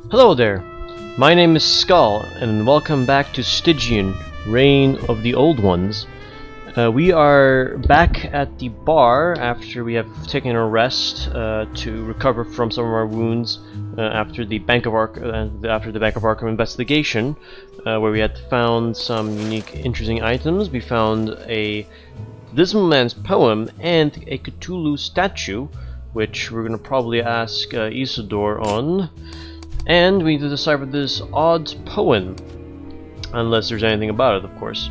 Hello there, my name is Skull, and welcome back to Stygian Reign of the Old Ones. We are back at the bar after we have taken a rest to recover from some of our wounds after the Bank of Arkham investigation, where we had found some unique, interesting items. We found a Dismal man's poem and a Cthulhu statue, which we're gonna probably ask Isidore on. And we need to decipher this odd poem, unless there's anything about it, of course.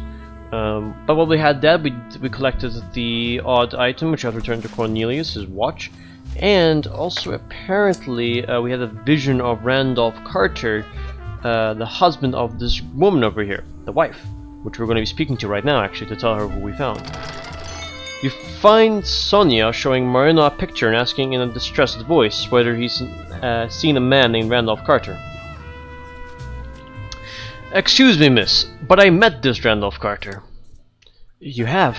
But while we had that, we collected the odd item, which I have returned to Cornelius, his watch. And also, apparently, we had a vision of Randolph Carter, the husband of this woman over here, the wife, which we're going to be speaking to right now, actually, to tell her who we found. You find Sonia showing Marina a picture and asking in a distressed voice whether he's seen a man named Randolph Carter. Excuse me, miss, but I met this Randolph Carter. You have?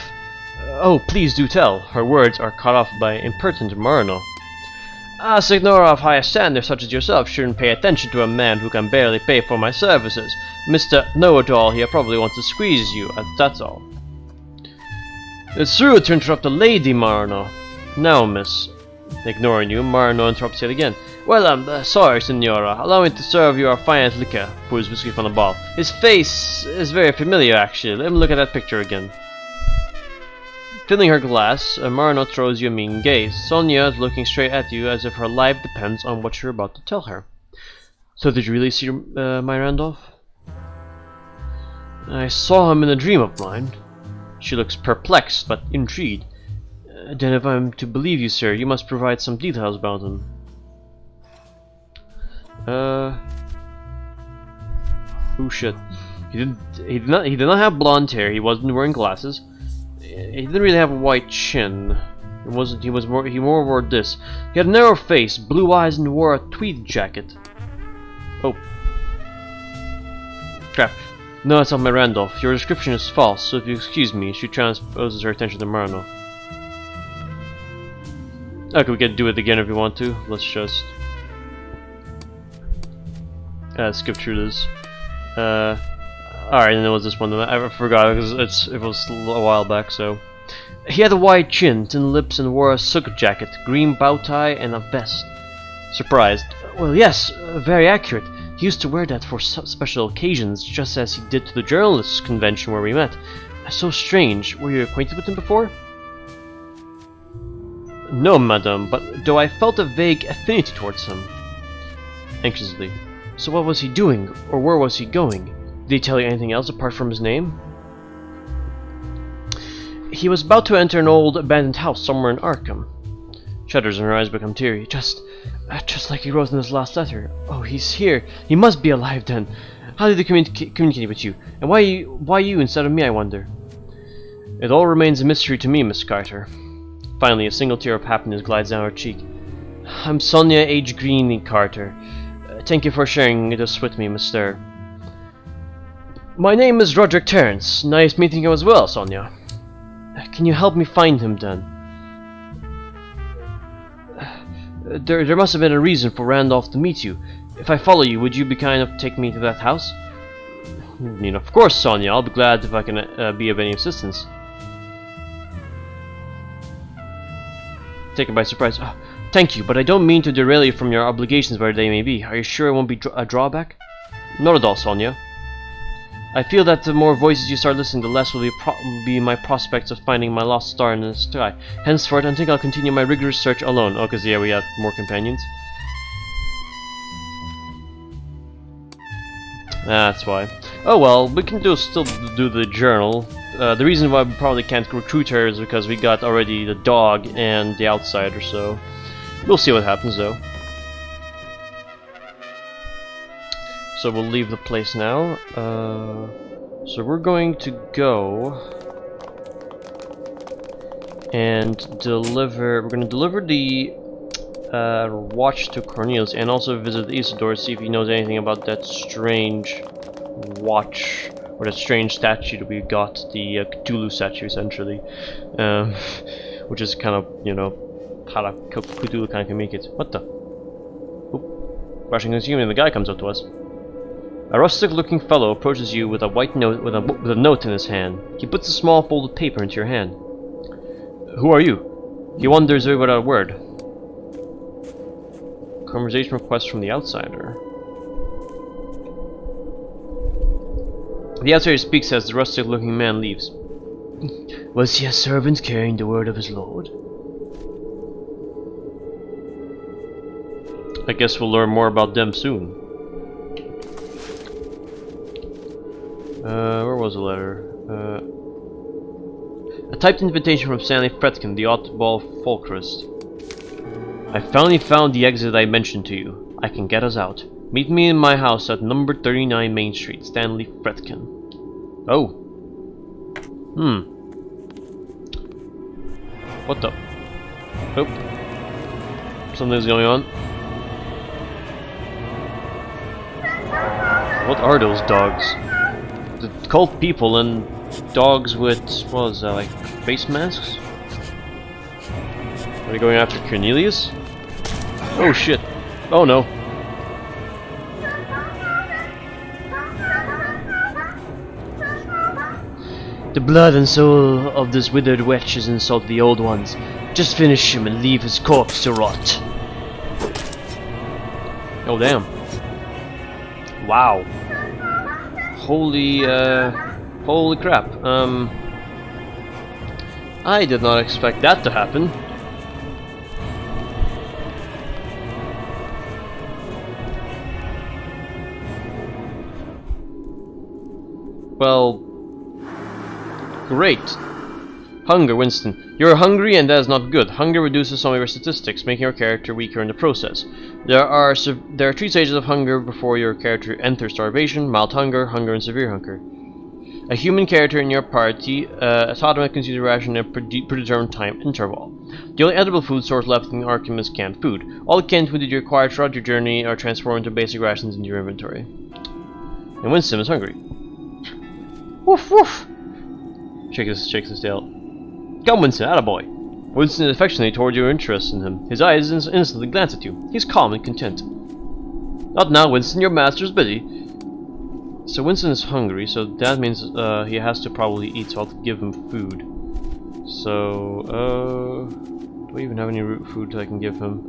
Oh, please do tell. Her words are cut off by impertinent Marino. A signora of higher standard such as yourself shouldn't pay attention to a man who can barely pay for my services. Mr. Know-it-all here probably wants to squeeze you, that's all. It's rude to interrupt a lady, Marino. Now, miss. Ignoring you, Marino interrupts yet again. Well, I'm sorry, Signora. Allow me to serve you our finest liquor, pours whiskey from the bottle. His face is very familiar, actually. Let me look at that picture again. Filling her glass, Marino throws you a mean gaze. Sonia is looking straight at you as if her life depends on what you're about to tell her. So did you really see my Randolph? I saw him in a dream of mine. She looks perplexed, but intrigued. Then if I'm to believe you, sir, you must provide some details about him. Oh shit. He did not have blonde hair, he wasn't wearing glasses. He didn't really have a white chin. He more wore this. He had a narrow face, blue eyes, and wore a tweed jacket. Oh. Crap. No, that's not my Randolph. Your description is false, so if you excuse me, she transposes her attention to Marino. Okay, we can do it again if you want to. Let's just skip through this. Alright, and it was this one. I forgot because it was a while back. So he had a wide chin, thin lips, and wore a silk jacket, green bow tie, and a vest. Surprised. Well, yes, very accurate. He used to wear that for special occasions, just as he did to the journalists' convention where we met. So strange. Were you acquainted with him before? No, madame, but though I felt a vague affinity towards him. Anxiously. So what was he doing, or where was he going? Did he tell you anything else apart from his name? He was about to enter an old abandoned house somewhere in Arkham. Shudders and her eyes become teary. Just like he wrote in his last letter. Oh, he's here. He must be alive then. How did he communicate with you? And why you instead of me, I wonder? It all remains a mystery to me, Miss Carter. Finally, a single tear of happiness glides down her cheek. I'm Sonia H. Greene Carter. Thank you for sharing this with me, Mr. My name is Roderick Terrence. Nice meeting you as well, Sonia. Can you help me find him then? There must have been a reason for Randolph to meet you. If I follow you, would you be kind enough to take me to that house? Of course, Sonia. I'll be glad if I can be of any assistance. Taken by surprise. Oh, thank you, but I don't mean to derail you from your obligations, whatever they may be. Are you sure it won't be a drawback? Not at all, Sonia. I feel that the more voices you start listening, the less will be my prospects of finding my lost star in the sky. Henceforth, I think I'll continue my rigorous search alone. Oh, because yeah, we have more companions. That's why. Oh well, we can still do the journal. The reason why we probably can't recruit her is because we got already the dog and the outsider, so we'll see what happens though. So we'll leave the place now. So we're going to go and deliver. We're going to deliver the watch to Cornelius, and also visit Isidore, see if he knows anything about that strange watch or that strange statue that we got, the Cthulhu statue, essentially, which is kind of, you know, how Cthulhu kind of communicates. What the? Oop. Rushing consuming, the guy comes up to us. A rustic-looking fellow approaches you with a white note with a note in his hand. He puts a small folded paper into your hand. Who are you? He wanders away without a word. Conversation request from the outsider. The outsider speaks as the rustic-looking man leaves. Was he a servant carrying the word of his lord? I guess we'll learn more about them soon. Where was the letter? A typed invitation from Stanley Fretkin, the oddball folklorist. I finally found the exit I mentioned to you. I can get us out. Meet me in my house at number 39 Main Street, Stanley Fretkin. Oh. What the? Oh. Something's going on. What are those dogs? The cult people and dogs with, what is that, like face masks? Are they going after Cornelius? Oh shit. Oh no. The blood and soul of this withered wretch has insulted the old ones. Just finish him and leave his corpse to rot. Oh damn. Wow. Holy crap. I did not expect that to happen. Well, great. Hunger, Winston. You're hungry and that is not good. Hunger reduces some of your statistics, making your character weaker in the process. There are 3 stages of hunger before your character enters starvation: mild hunger, hunger, and severe hunger. A human character in your party automatically consumes a ration in a predetermined time interval. The only edible food source left in Arkham is canned food. All canned food that you acquire throughout your journey are transformed into basic rations in your inventory. And Winston is hungry. Woof woof! Shakes his tail. Come, Winston, attaboy! Winston is affectionately toward your interest in him. His eyes innocently glance at you. He's calm and content. Not now, Winston, your master's busy. So Winston is hungry, so that means he has to probably eat, so I'll give him food. So, do I even have any root food that I can give him?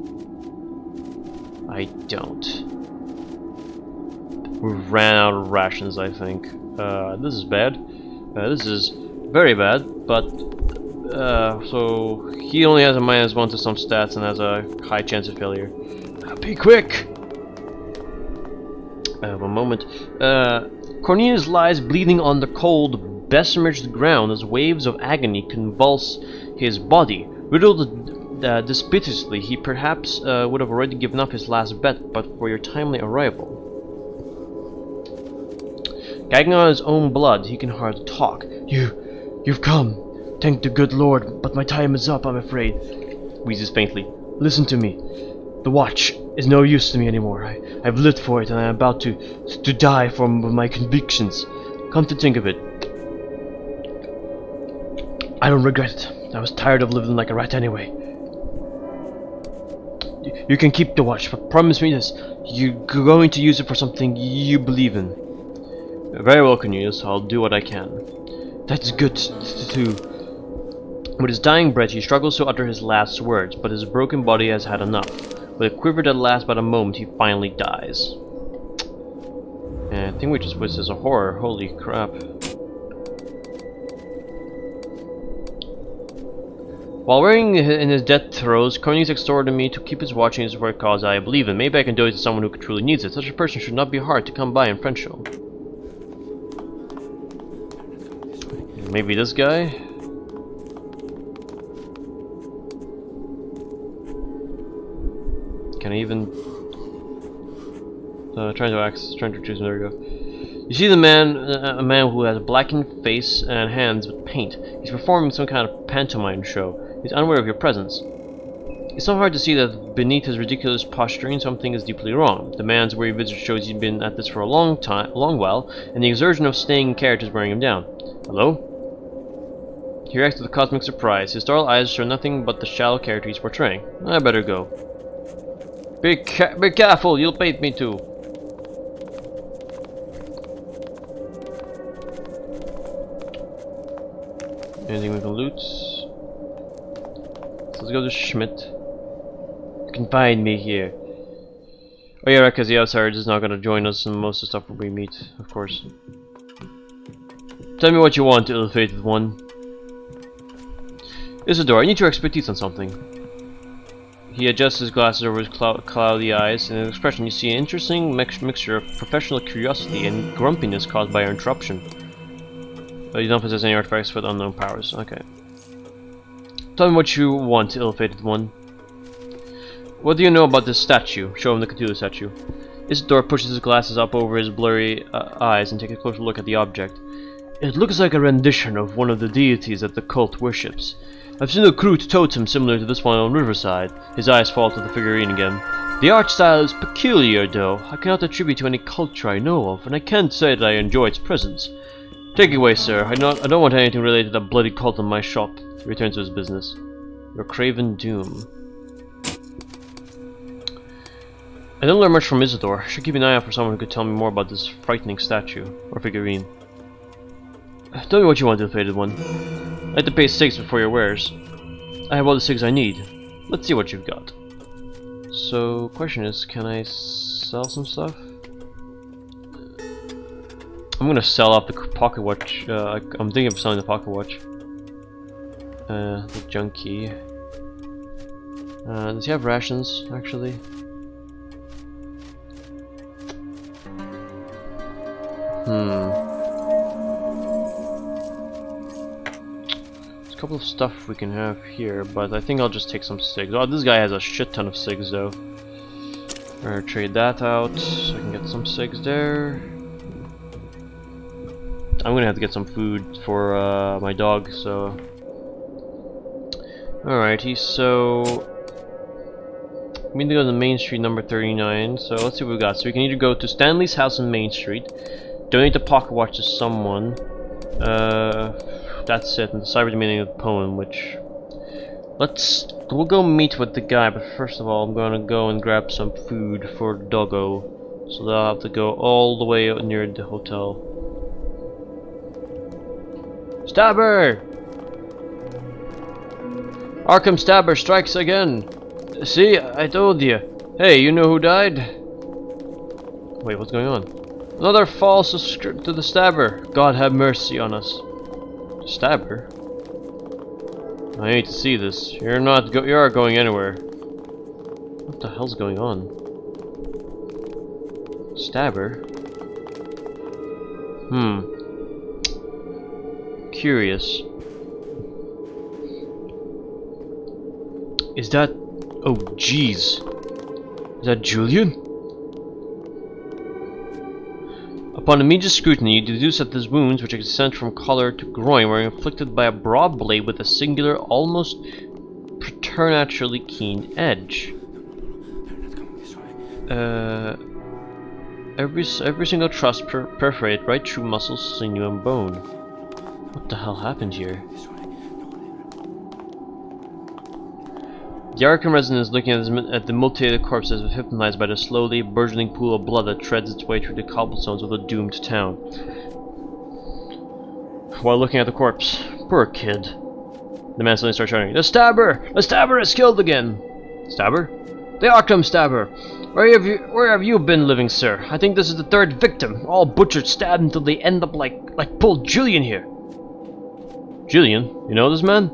I don't. We ran out of rations, I think. This is bad. This is very bad, but so he only has a -1 to some stats and has a high chance of failure. Be quick! One moment. Cornelius lies bleeding on the cold, besmirched ground as waves of agony convulse his body. Riddled despitously, he perhaps would have already given up his last bet but for your timely arrival. Gagging on his own blood, he can hardly talk. You've come. Thank the good Lord, but my time is up, I'm afraid. Wheezes faintly. Listen to me. The watch is no use to me anymore. I've lived for it, and I'm about to die for my convictions. Come to think of it, I don't regret it. I was tired of living like a rat anyway. You can keep the watch, but promise me this. You're going to use it for something you believe in. Very well, Cornelius. I'll do what I can. That's good too. With his dying breath, he struggles to utter his last words, but his broken body has had enough. With a quiver that lasts but a moment, he finally dies. And I think we just witnessed as a horror. Holy crap. While wearing in his death throes, Cornelius exhorted me to keep his watching for a cause I believe in. Maybe I can do it to someone who truly needs it. Such a person should not be hard to come by in friendship. Maybe this guy? Can I even... trying to choose, there we go. You see the man, a man who has a blackened face and hands with paint. He's performing some kind of pantomime show. He's unaware of your presence. It's not hard to see that beneath his ridiculous posturing, something is deeply wrong. The man's weary visage shows he's been at this for a long while, and the exertion of staying in character is wearing him down. Hello? He reacts with a cosmic surprise. His startled eyes show nothing but the shallow character he's portraying. I better go. Be careful, you'll bait me too. Anything we can loot? So let's go to Schmidt. You can find me here. Oh yeah, right, because the outsider is not going to join us in most of the stuff we meet, of course. Tell me what you want, ill-fated one. Isidore, I need your expertise on something. He adjusts his glasses over his cloudy eyes, and in his expression you see an interesting mixture of professional curiosity and grumpiness caused by our interruption. You don't possess any artifacts with unknown powers. Okay. Tell me what you want, ill-fated one. What do you know about this statue? Show him the Cthulhu statue. Isidore pushes his glasses up over his blurry eyes and takes a closer look at the object. It looks like a rendition of one of the deities that the cult worships. I've seen a crude totem similar to this one on Riverside. His eyes fall to the figurine again. The art style is peculiar, though. I cannot attribute to any culture I know of, and I can't say that I enjoy its presence. Take it away, sir. I don't want anything related to that bloody cult in my shop. He returns to his business. Your craven doom. I didn't learn much from Isidore. I should keep an eye out for someone who could tell me more about this frightening statue, or figurine. Tell me what you want, ill-fated one. I'd like to pay 6 before your wares. I have all the 6 I need. Let's see what you've got. So, question is, can I sell some stuff? I'm gonna sell off the pocket watch. I'm thinking of selling the pocket watch. The junk key. Does he have rations, actually? There's a couple of stuff we can have here, but I think I'll just take some cigs. Oh, this guy has a shit ton of cigs, though. Or trade that out, so I can get some cigs there. I'm gonna have to get some food for my dog, so... Alrighty, so... We need to go to Main Street number 39, so let's see what we got. So we can either go to Stanley's house on Main Street, donate the pocket watch to someone, that's it, and decipher the meaning of the poem, which... We'll go meet with the guy, but first of all I'm gonna go and grab some food for Doggo, so they'll have to go all the way out near the hotel. Stabber! Arkham Stabber strikes again! See, I told you. Hey, you know who died? Wait, what's going on? Another fall to the Stabber. God have mercy on us. Stabber? I hate to see this. You are going anywhere. What the hell's going on? Stabber? Curious. Is that... Oh, jeez. Is that Julian? Upon immediate scrutiny, you deduce that his wounds, which extend from collar to groin, were inflicted by a broad blade with a singular, almost preternaturally keen edge. Every single thrust perforated right through muscle, sinew, and bone. What the hell happened here? The Arkham resident is looking at the mutilated corpse as if hypnotized by the slowly burgeoning pool of blood that treads its way through the cobblestones of the doomed town. While looking at the corpse, poor kid. The man suddenly starts shouting, "The Stabber! The Stabber is killed again!" Stabber? The Arkham Stabber! Where have you been living, sir? I think this is the 3rd victim, all butchered, stabbed until they end up like poor Julian here. Julian? You know this man?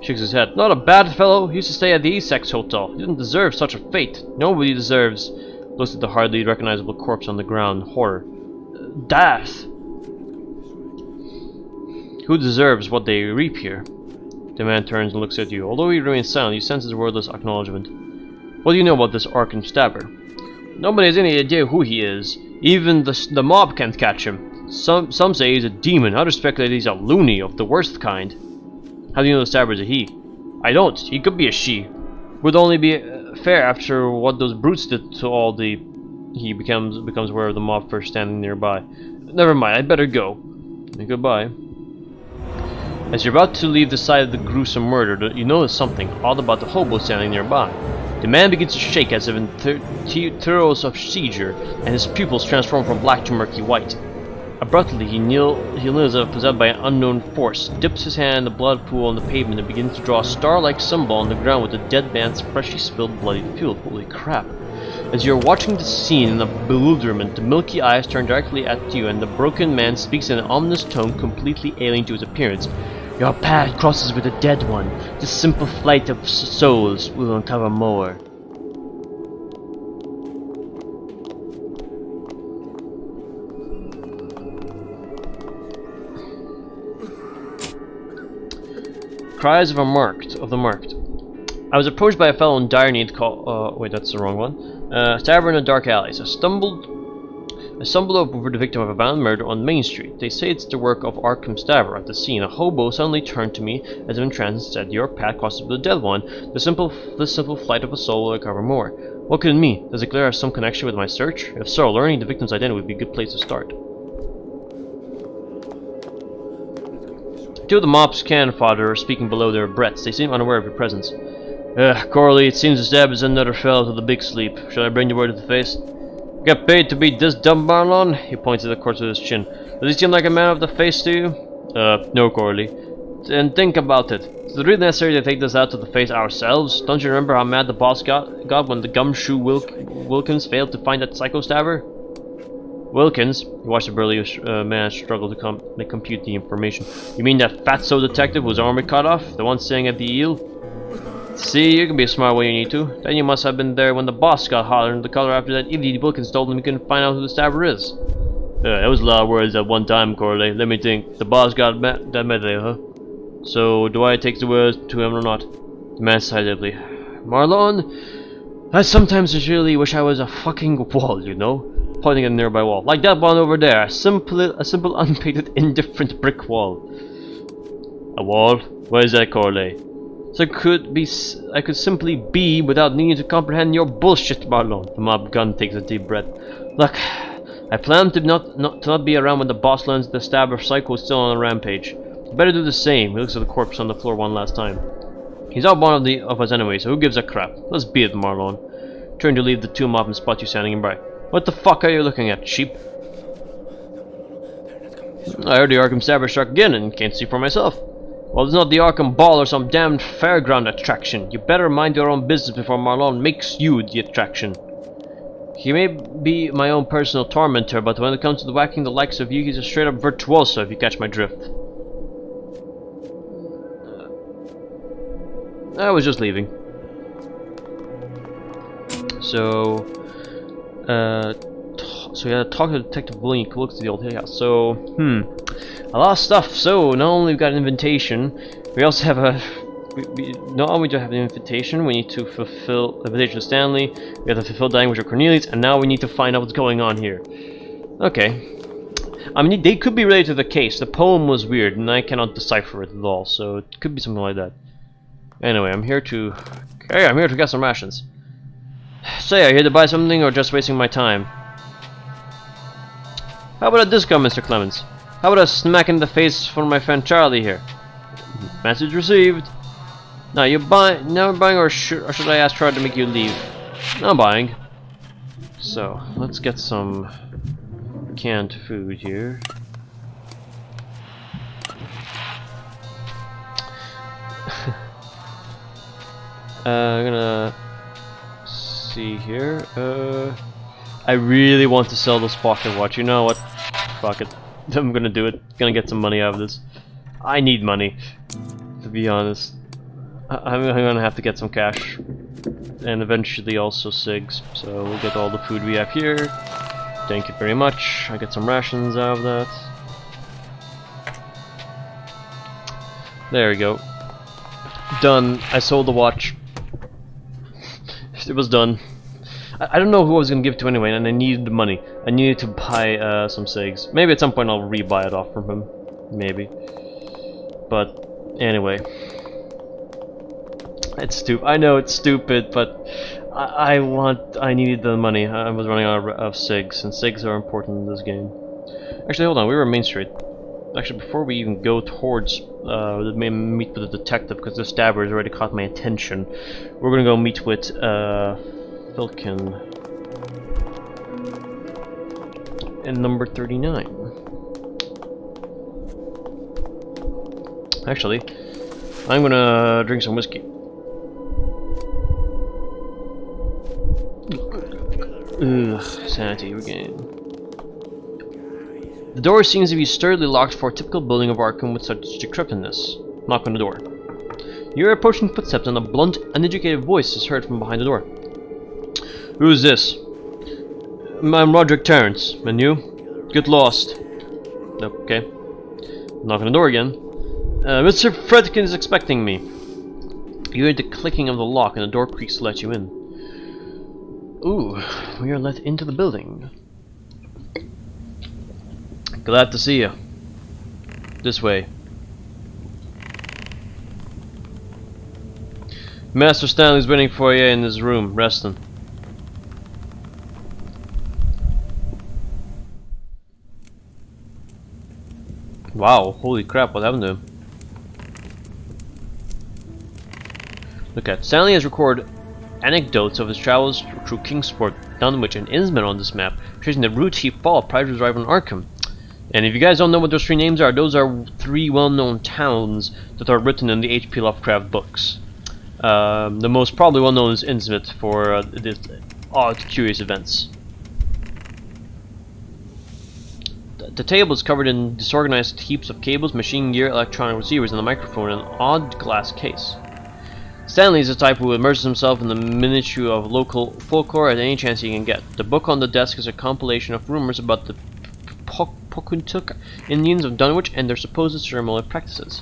Shakes his head. Not a bad fellow. He used to stay at the Essex Hotel. He didn't deserve such a fate. Nobody deserves. Looks at the hardly recognizable corpse on the ground. Horror. Death. Who deserves what they reap here? The man turns and looks at you. Although he remains silent, you sense his wordless acknowledgement. What do you know about this Arkham Stabber? Nobody has any idea who he is. Even the mob can't catch him. Some say he's a demon. Others speculate he's a loony of the worst kind. How do you know the Stabber is a he? I don't. He could be a she. Would only be fair after what those brutes did to all the... He becomes aware of the mob first standing nearby. Never mind, I'd better go. And goodbye. As you're about to leave the site of the gruesome murder, you notice something odd about the hobo standing nearby. The man begins to shake as if in throes of seizure, and his pupils transform from black to murky white. Abruptly, he kneels as if possessed by an unknown force, dips his hand in the blood pool on the pavement, and begins to draw a star-like symbol on the ground with the dead man's freshly spilled bloody field. Holy crap. As you are watching the scene in a bewilderment, the milky eyes turn directly at you, and the broken man speaks in an ominous tone completely alien to his appearance. Your path crosses with the dead one. The simple flight of souls will uncover more. Cries of the marked. I was approached by a fellow in dire need called wait, that's the wrong one. Stabber in a dark alley. I stumbled over the victim of a violent murder on Main Street. They say it's the work of Arkham Stabber. At the scene, a hobo suddenly turned to me as if in trance and said, "Your path crosses with the dead one. The simple flight of a soul will uncover more." What could it mean? Does it clearly have some connection with my search? If so, learning the victim's identity would be a good place to start. Two of the mob's cannon fodder are speaking below their breaths. They seem unaware of your presence. Corley, it seems the stab is another fellow to the big sleep. Should I bring the word to the face? Get paid to be this dumb, Marlon? He points at the corpse with his chin. Does he seem like a man of the face to you? No, Corley. And think about it. Is it really necessary to take this out to the face ourselves? Don't you remember how mad the boss got when the gumshoe Wilkins failed to find that psycho stabber? Wilkins? You watched the burly man struggle to compute the information. You mean that fatso detective whose arm we cut off? The one staying at the eel? See, you can be smart when you need to. Then you must have been there when the boss got hotter in the color after that idiot Wilkins told him he couldn't find out who the stabber is. That was a lot of words at one time, Corley. Let me think. The boss got that medley, huh? So, do I take the words to him or not? The man sighed deeply. Marlon, I sometimes really wish I was a fucking wall, you know? Pointing at a nearby wall. Like that one over there. A simple unpainted, indifferent brick wall. A wall? Where is that, Corley? So I could simply be without needing to comprehend your bullshit, Marlon. The mob gun takes a deep breath. Look, I plan to not be around when the boss learns the stabber psycho is still on a rampage. Better do the same. He looks at the corpse on the floor one last time. He's not one of us anyway, so who gives a crap? Let's beat it, Marlon. Turn to leave the tomb up and spot you standing by. What the fuck are you looking at, sheep? I heard the Arkham stabber struck again and can't see for myself. Well, it's not the Arkham Ball or some damned fairground attraction. You better mind your own business before Marlon makes you the attraction. He may be my own personal tormentor, but when it comes to whacking the likes of you, he's a straight-up virtuoso, if you catch my drift. I was just leaving. So you had to talk to Detective William and look to the old house. So, a lot of stuff. So, not only we got an invitation, we also have a. Not only do we have an invitation, we need to fulfill the invitation to Stanley. We have to fulfill the language of Cornelius, and now we need to find out what's going on here. Okay. I mean, they could be related to the case. The poem was weird, and I cannot decipher it at all. So it could be something like that. Anyway, I'm here to get some rations. Say, are you here to buy something or just wasting my time? How about a discount, Mr. Clemens? How about a smack in the face for my friend Charlie here? Message received. Now you now buying or should I ask Charlie to make you leave? No, I'm buying. So let's get some canned food here. I'm gonna see here. I really want to sell this pocket watch. You know what? Fuck it. I'm gonna do it. Gonna get some money out of this. I need money, to be honest. I'm gonna have to get some cash, and eventually also cigs. So we'll get all the food we have here. Thank you very much. I get some rations out of that. There we go. Done. I sold the watch. It was done. I don't know who I was gonna give it to anyway, and I needed the money. I needed to buy some cigs. Maybe at some point I'll re-buy it off from him. Maybe. But anyway, it's stupid. I know it's stupid, but I needed the money. I was running out of cigs, and cigs are important in this game. Actually, hold on. We were on Main Street. Actually, before we even go towards meet with the detective, because the stabber has already caught my attention, we're gonna go meet with Filkin in number 39. Actually, I'm gonna drink some whiskey. Ugh, sanity regain. The door seems to be sturdily locked for a typical building of Arkham with such decrepitness. Knock on the door. You're approaching footsteps and a blunt, uneducated voice is heard from behind the door. Who's this? I'm Roderick Terrence. And you? Get lost. Okay. Knock on the door again. Mr. Fredkin is expecting me. You hear the clicking of the lock and the door creaks to let you in. Ooh, we are let into the building. Glad to see you. This way. Master Stanley's waiting for you in his room, resting. Wow, holy crap, what happened to him? Look at Stanley has recorded anecdotes of his travels through Kingsport, Dunwich, and Innsmouth on this map, tracing the route he followed prior to his arrival in Arkham. And if you guys don't know what those three names are, those are three well-known towns that are written in the H.P. Lovecraft books. The most probably well-known is Innsmouth for these odd, curious events. The table is covered in disorganized heaps of cables, machine gear, electronic receivers, and a microphone in an odd glass case. Stanley is the type who immerses himself in the minutiae of local folklore at any chance he can get. The book on the desk is a compilation of rumors about the Pocumtuck Indians of Dunwich and their supposed ceremonial practices.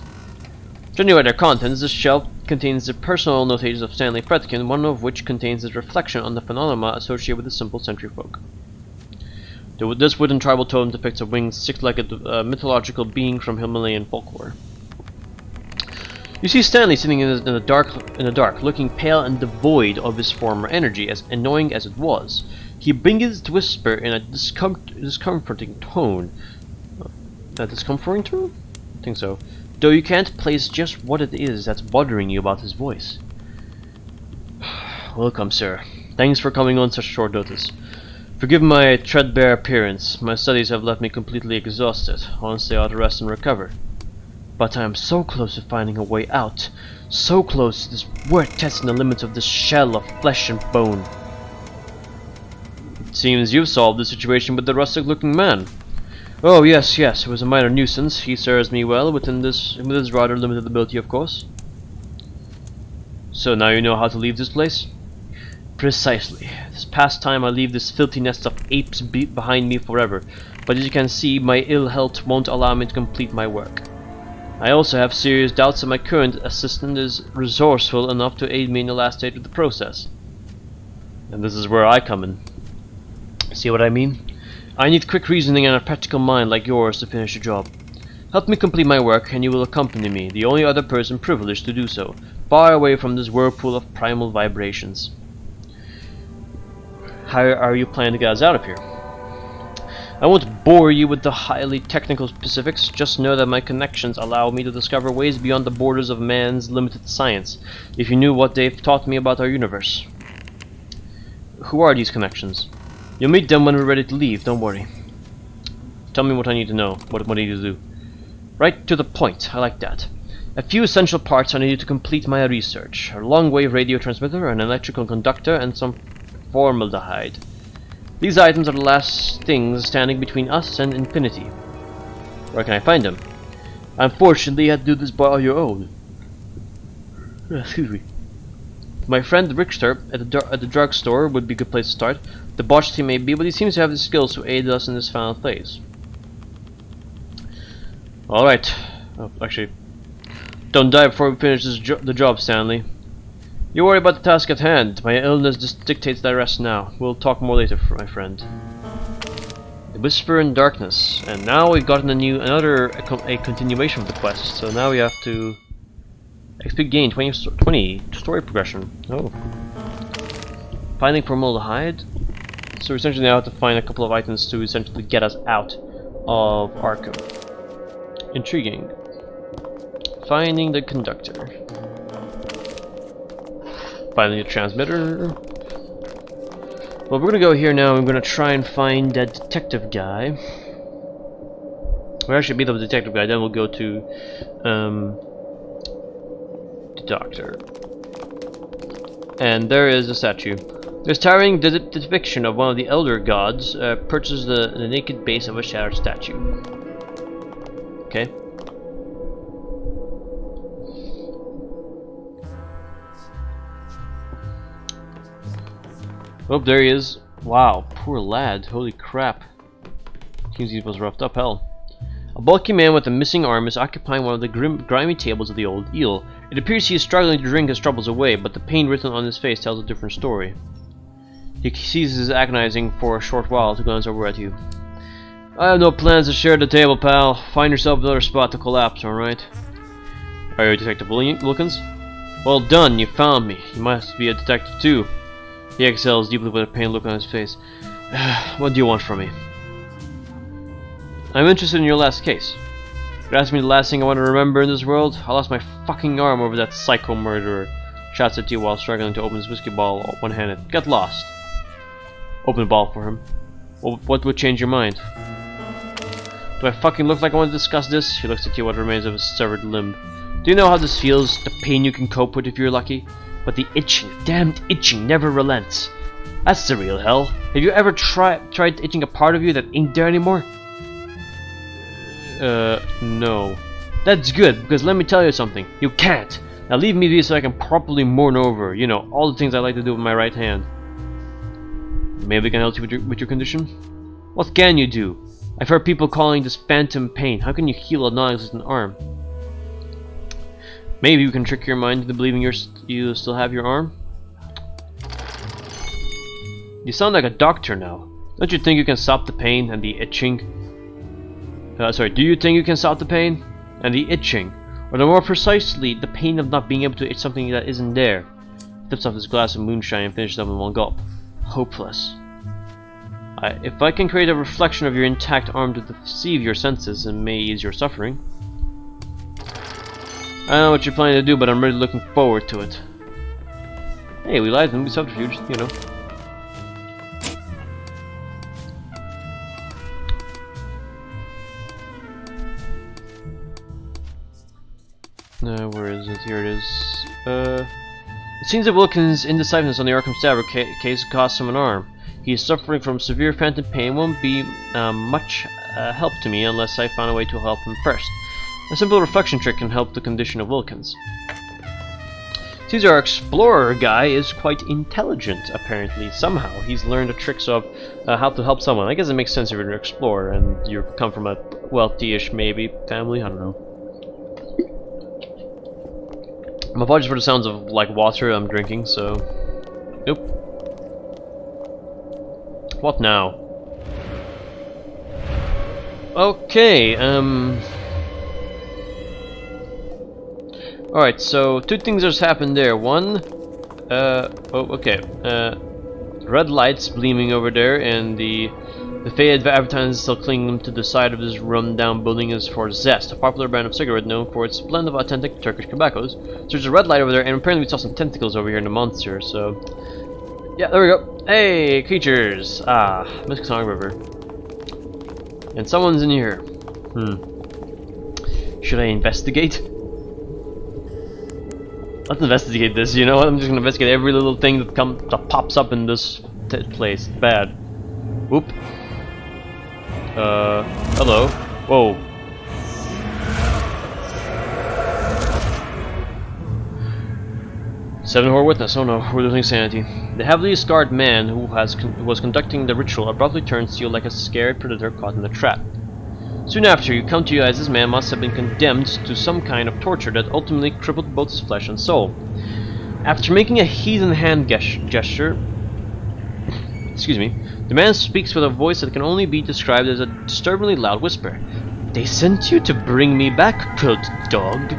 Judging by their contents, this shelf contains the personal notations of Stanley Fredkin, one of which contains his reflection on the phenomena associated with the simple sentry folk. This wooden tribal totem depicts a winged, six-legged mythological being from Himalayan folklore. You see Stanley sitting in the dark, looking pale and devoid of his former energy, as annoying as it was. He begins to whisper in a discomforting tone. A discomforting tone? I think so. Though you can't place just what it is that's bothering you about his voice. Welcome, sir. Thanks for coming on such short notice. Forgive my threadbare appearance. My studies have left me completely exhausted. Honestly, I ought to rest and recover. But I am so close to finding a way out. So close to this worth testing the limits of this shell of flesh and bone. It seems you've solved the situation with the rustic-looking man. Oh, yes, it was a minor nuisance. He serves me well with his rather limited ability, of course. So now you know how to leave this place? Precisely. This past time I leave this filthy nest of apes behind me forever, but as you can see, my ill health won't allow me to complete my work. I also have serious doubts that my current assistant is resourceful enough to aid me in the last stage of the process. And this is where I come in. See what I mean? I need quick reasoning and a practical mind like yours to finish the job. Help me complete my work and you will accompany me, the only other person privileged to do so, far away from this whirlpool of primal vibrations. How are you planning to get us out of here? I won't bore you with the highly technical specifics, just know that my connections allow me to discover ways beyond the borders of man's limited science, if you knew what they've taught me about our universe. Who are these connections? You'll meet them when we're ready to leave, don't worry. Tell me what I need to know, what I need to do. Right to the point, I like that. A few essential parts are needed to complete my research. A long-wave radio transmitter, an electrical conductor, and some formaldehyde. These items are the last things standing between us and infinity. Where can I find them? Unfortunately, you had to do this by your own. Excuse me. My friend Richter at the drugstore would be a good place to start. Debauched he may be, but he seems to have the skills to aid us in this final phase. Alright. Oh, actually, don't die before we finish the job, Stanley. You worry about the task at hand. My illness just dictates that I rest now. We'll talk more later, my friend. The Whisper in Darkness. And now we've gotten a continuation of the quest. So now we have to... XP gain 20 story progression. Oh. Finding formaldehyde. So essentially now have to find a couple of items to essentially get us out of Arkham. Intriguing. Finding the conductor. Finding the transmitter. Well, we're gonna go here now. I'm gonna try and find that detective guy. Or actually beat up the detective guy, then we'll go to the doctor. And there is a statue. This towering depiction of one of the elder gods perches the naked base of a shattered statue. Okay. Oh, there he is. Wow, poor lad. Holy crap. Seems he was roughed up hell. A bulky man with a missing arm is occupying one of the grimy tables of the old eel. It appears he is struggling to drink his troubles away, but the pain written on his face tells a different story. He ceases agonizing for a short while to glance over at you. I have no plans to share the table, pal. Find yourself another spot to collapse, alright? Are you Detective Wilkins? Well done, you found me. You must be a detective too. He exhales deeply with a pained look on his face. What do you want from me? I'm interested in your last case. You ask me the last thing I want to remember in this world? I lost my fucking arm over that psycho murderer. Shouts at you while struggling to open his whiskey bottle one-handed. Get lost. Open the bottle for him. Well, what would change your mind? Do I fucking look like I want to discuss this? He looks at you what remains of his severed limb. Do you know how this feels? The pain you can cope with if you're lucky? But the itching, damned itching, never relents. That's the real hell. Have you ever tried itching a part of you that ain't there anymore? No. That's good, because let me tell you something. You can't. Now leave me be so I can properly mourn over, you know, all the things I like to do with my right hand. Maybe I can help you with your condition? What can you do? I've heard people calling this phantom pain. How can you heal a non-existent arm? Maybe we can trick your mind into believing you still have your arm? You sound like a doctor now. Don't you think you can stop the pain and the itching? Do you think you can stop the pain and the itching? Or more precisely, the pain of not being able to itch something that isn't there? He tips off his glass of moonshine and finishes up in one gulp. Hopeless. If I can create a reflection of your intact arm to deceive your senses and may ease your suffering. I don't know what you're planning to do, but I'm really looking forward to it. Hey, we lied in the subterfuge, you know. Where is it? Here it is. It seems that Wilkins' indecisiveness on the Arkham Stabber case cost him an arm. He is suffering from severe phantom pain. Won't be much help to me unless I found a way to help him first. A simple reflection trick can help the condition of Wilkins. Seems our explorer guy is quite intelligent, apparently. Somehow he's learned the tricks of how to help someone. I guess it makes sense if you're an explorer and you come from a wealthy-ish, maybe, family. I don't know. My apologies for the sounds of like water I'm drinking, so nope. What now? Okay, alright, so two things has happened there. One, red lights gleaming over there, and the faded advertisements still clinging to the side of this run-down building is for Zest, a popular brand of cigarette known for its blend of authentic Turkish tobaccos. So there's a red light over there, and apparently we saw some tentacles over here in the monster, so... yeah, there we go. Hey, creatures! Ah, Miskatonic River. And someone's in here. Should I investigate? Let's investigate this, you know what? I'm just gonna investigate every little thing that pops up in this place. Bad. Whoop. Hello. Whoa. Seven-Horror Witness. Oh no, we're losing sanity. The heavily scarred man who was conducting the ritual abruptly turns to you like a scared predator caught in a trap. Soon after, you come to realize this man must have been condemned to some kind of torture that ultimately crippled both his flesh and soul. After making a heathen hand gesture, excuse me, the man speaks with a voice that can only be described as a disturbingly loud whisper. They sent you to bring me back, pert dog.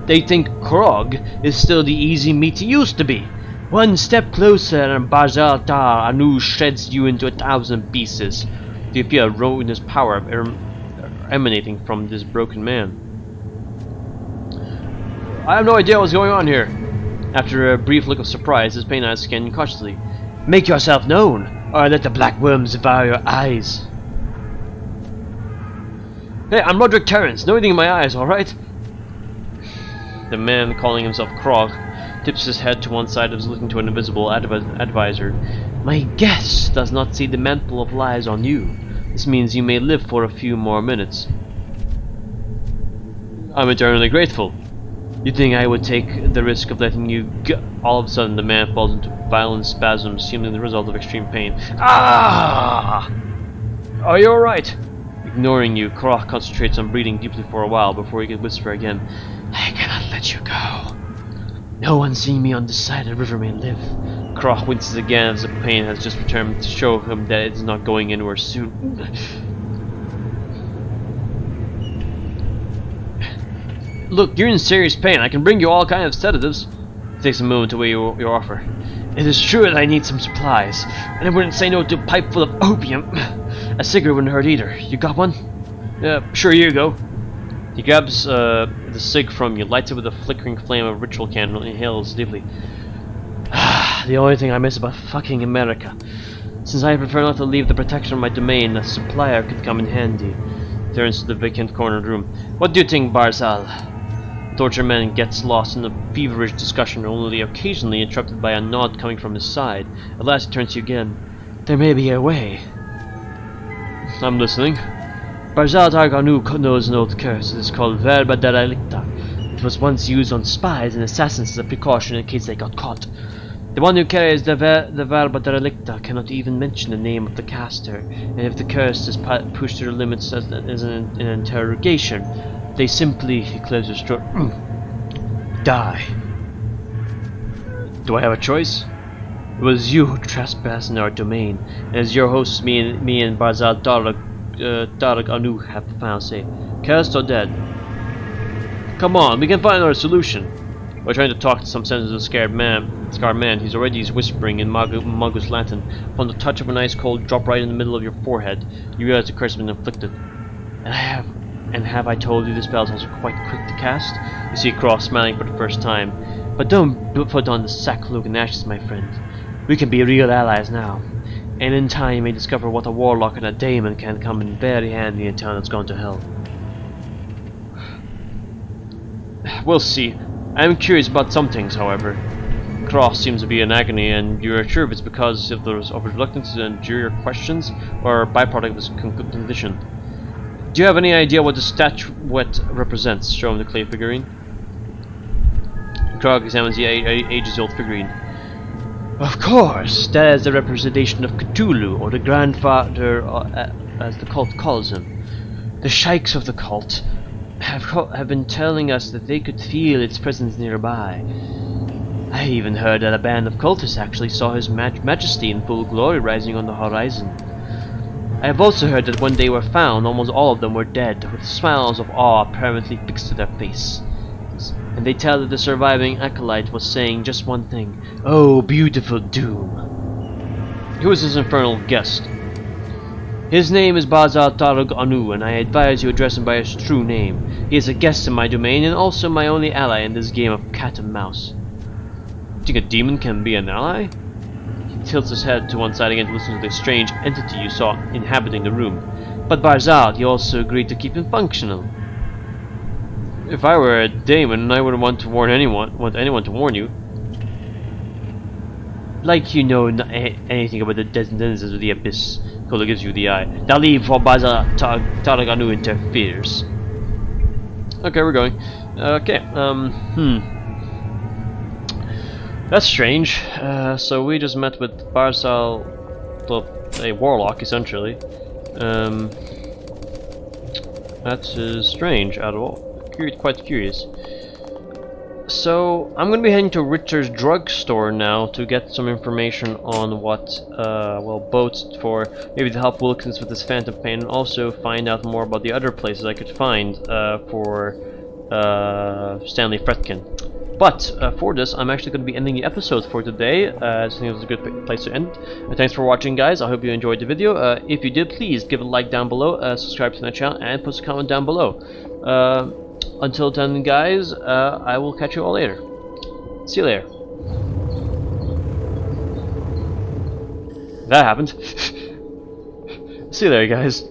They think Krog is still the easy meat he used to be. One step closer and Bajal Anu shreds you into 1,000 pieces. Do you feel a ruinous power of emanating from this broken man. I have no idea what's going on here. After a brief look of surprise, his pain eyes scanned cautiously. Make yourself known, or let the black worms devour your eyes. Hey, I'm Roderick Terrence. No eating in my eyes, alright? The man, calling himself Krog, tips his head to one side as looking to an invisible advisor. My guess does not see the mantle of lies on you. This means you may live for a few more minutes. I'm eternally grateful. You think I would take the risk of letting you go? All of a sudden, the man falls into violent spasms, seemingly the result of extreme pain. Ah! Are you alright? Ignoring you, Krog concentrates on breathing deeply for a while before he can whisper again. I cannot let you go. No one seeing me on this side of the river may live. Krog winces again as the pain has just returned to show him that it is not going anywhere soon. Look, you're in serious pain. I can bring you all kinds of sedatives. It takes a moment to weigh your offer. It is true that I need some supplies, and I wouldn't say no to a pipe full of opium. A cigarette wouldn't hurt either. You got one? Sure, here you go. He grabs the cig from you, lights it with a flickering flame of a ritual candle, and inhales deeply. The only thing I miss about fucking America. Since I prefer not to leave the protection of my domain, a supplier could come in handy. Turns to the vacant cornered room. What do you think, Barzal? Torture man gets lost in a feverish discussion, only occasionally interrupted by a nod coming from his side. At last he turns to you again. There may be a way. I'm listening. Barzal Targanu knows an old curse. It is called Verba Derelicta. It was once used on spies and assassins as a precaution in case they got caught. The one who carries the Verba Derelicta cannot even mention the name of the caster, and if the curse is pushed to the limits as an interrogation, they simply, he clears his throat, die. Do I have a choice? It was you who trespassed in our domain, and as your hosts, me and Barzal Darag Anu have found, say, cursed or dead. Come on, we can find another solution. We're trying to talk to some sensitive scared man. He's already whispering in Magus Latin. Upon the touch of an ice cold drop right in the middle of your forehead, you realize the curse has been inflicted. And have I told you the spells are quite quick to cast? You see Krog smiling for the first time. But don't put on the sackcloth and ashes, my friend. We can be real allies now. And in time you may discover what a warlock and a daemon can come in very handy in a town that's gone to hell. We'll see. I am curious about some things, however. Krog seems to be in agony, and you're sure if it's because of reluctance to endure your questions, or a byproduct of his condition. Do you have any idea what the statuette represents? Show him the clay figurine. Krog examines the ages-old figurine. Of course, that is the representation of Cthulhu, or the grandfather, as the cult calls him. The sheiks of the cult have been telling us that they could feel its presence nearby. I even heard that a band of cultists actually saw his majesty in full glory rising on the horizon. I have also heard that when they were found, almost all of them were dead, with smiles of awe apparently fixed to their face. And they tell that the surviving acolyte was saying just one thing: "Oh, beautiful doom." Who is this infernal guest? His name is Barzal Tarag Anu, and I advise you address him by his true name. He is a guest in my domain, and also my only ally in this game of cat and mouse. Think a demon can be an ally? He tilts his head to one side again to listen to the strange entity you saw inhabiting the room. But Barzal, you also agreed to keep him functional. If I were a daemon, I wouldn't want anyone to warn you. Like you know anything about the denizens of the abyss. Kola gives you the eye. Now leave while Barzal Tarag Anu interferes. Okay, we're going. Okay, that's strange. So we just met with Barzal, a warlock, essentially. That is strange at all. Quite curious. So I'm going to be heading to Richter's drugstore now to get some information on what, both for maybe to help Wilkins with his phantom pain, and also find out more about the other places I could find for Stanley Fredkin. But for this, I'm actually going to be ending the episode for today. I think it was a good place to end. Thanks for watching, guys. I hope you enjoyed the video. If you did, please give a like down below, subscribe to the channel, and post a comment down below. Until then, guys, I will catch you all later. See you later. That happened. See you later, guys.